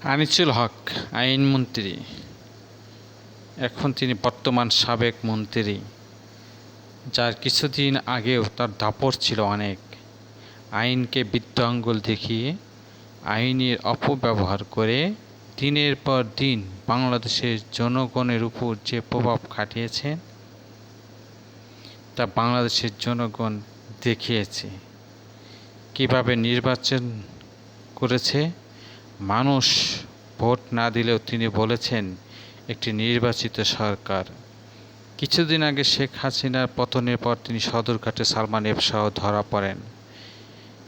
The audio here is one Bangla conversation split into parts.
আনিসুল হক আইনমন্ত্রী, এখন তিনি বর্তমান সাবেক মন্ত্রী, যার কিছুদিন আগেও তার দাপট ছিল অনেক। আইনকে বৃদ্ধ আঙ্গুল দেখিয়ে আইনের অপব্যবহার করে দিনের পর দিন বাংলাদেশের জনগণের উপর যে প্রভাব খাটিয়েছেন তা বাংলাদেশের জনগণ দেখিয়েছে। কিভাবে নির্বাচন করেছে, মানুষ ভোট না দিলেও তিনি বলেছেন একটি নির্বাচিত সরকার। কিছুদিন আগে শেখ হাসিনার পতনের পর তিনি সদরঘাটে সালমান এফ শাহ ধরা পড়েন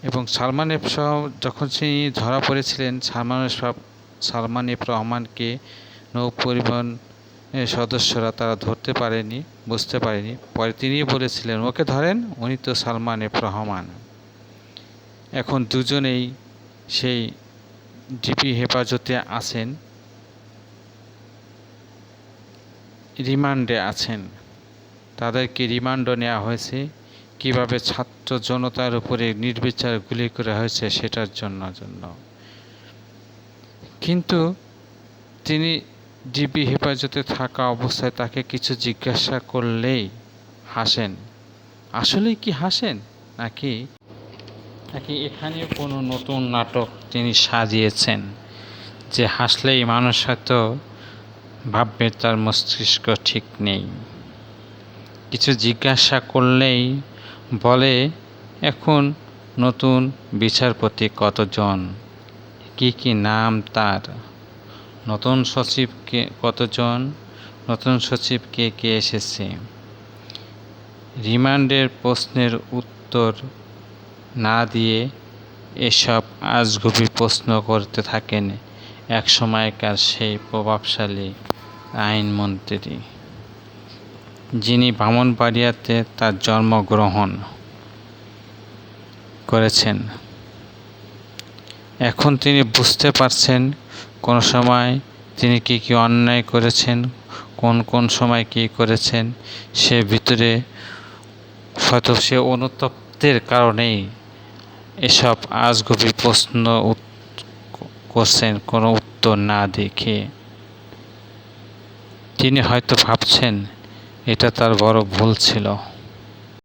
এবং সালমান এফ শাহ যখন তিনি ধরা পড়েছিলেন, সালমান এফ রহমানকে নৌ পরিবহন সদস্যরা তারা ধরতে পারেনি, বুঝতে পারেনি। পরে তিনি বলেছিলেন, ওকে ধরেন, উনি তো সালমান এফ রহমান। এখন দুজনেই সেই ডিবি হেফাজতে আছেন, রিমান্ডে আছেন। তাদেরকে রিমান্ডও নেওয়া হয়েছে কিভাবে ছাত্র জনতার উপরে নির্বিচার গুলি করা হয়েছে সেটার জন্য। কিন্তু তিনি ডিবি হেফাজতে থাকা অবস্থায় তাকে কিছু জিজ্ঞাসা করলেই হাসেন। আসলেই কি হাসেন, নাকি এখানে কোনো নতুন নাটক তিনি সাজিয়েছেন যে হাসলেই মানুষ হয়তো ভাববে তার মস্তিষ্ক ঠিক নেই। কিছু জিজ্ঞাসা করলেই বলে এখন নতুন বিচারপতি কতজন, কি নাম তার, নতুন সচিব কতজন, নতুন সচিব কে এসেছে। রিমান্ডের প্রশ্নের উত্তর না দিয়ে এসব আজগুবি প্রশ্ন করতে থাকেন এক সময়কার সেই প্রভাবশালী আইনমন্ত্রী, যিনি ব্রাহ্মণবাড়িয়াতে তার জন্মগ্রহণ করেছেন। এখন তিনি বুঝতে পারছেন কোন সময় তিনি কি অন্যায় করেছেন, কোন সময় কি করেছেন। সে ভিতরে হয়তো সে অনুতপ্তের কারণেই এসব আজগুবি প্রশ্ন করছেন কোনো উত্তর না দেখে। তিনি হয়তো ভাবছেন এটা তার বড় ভুল ছিল।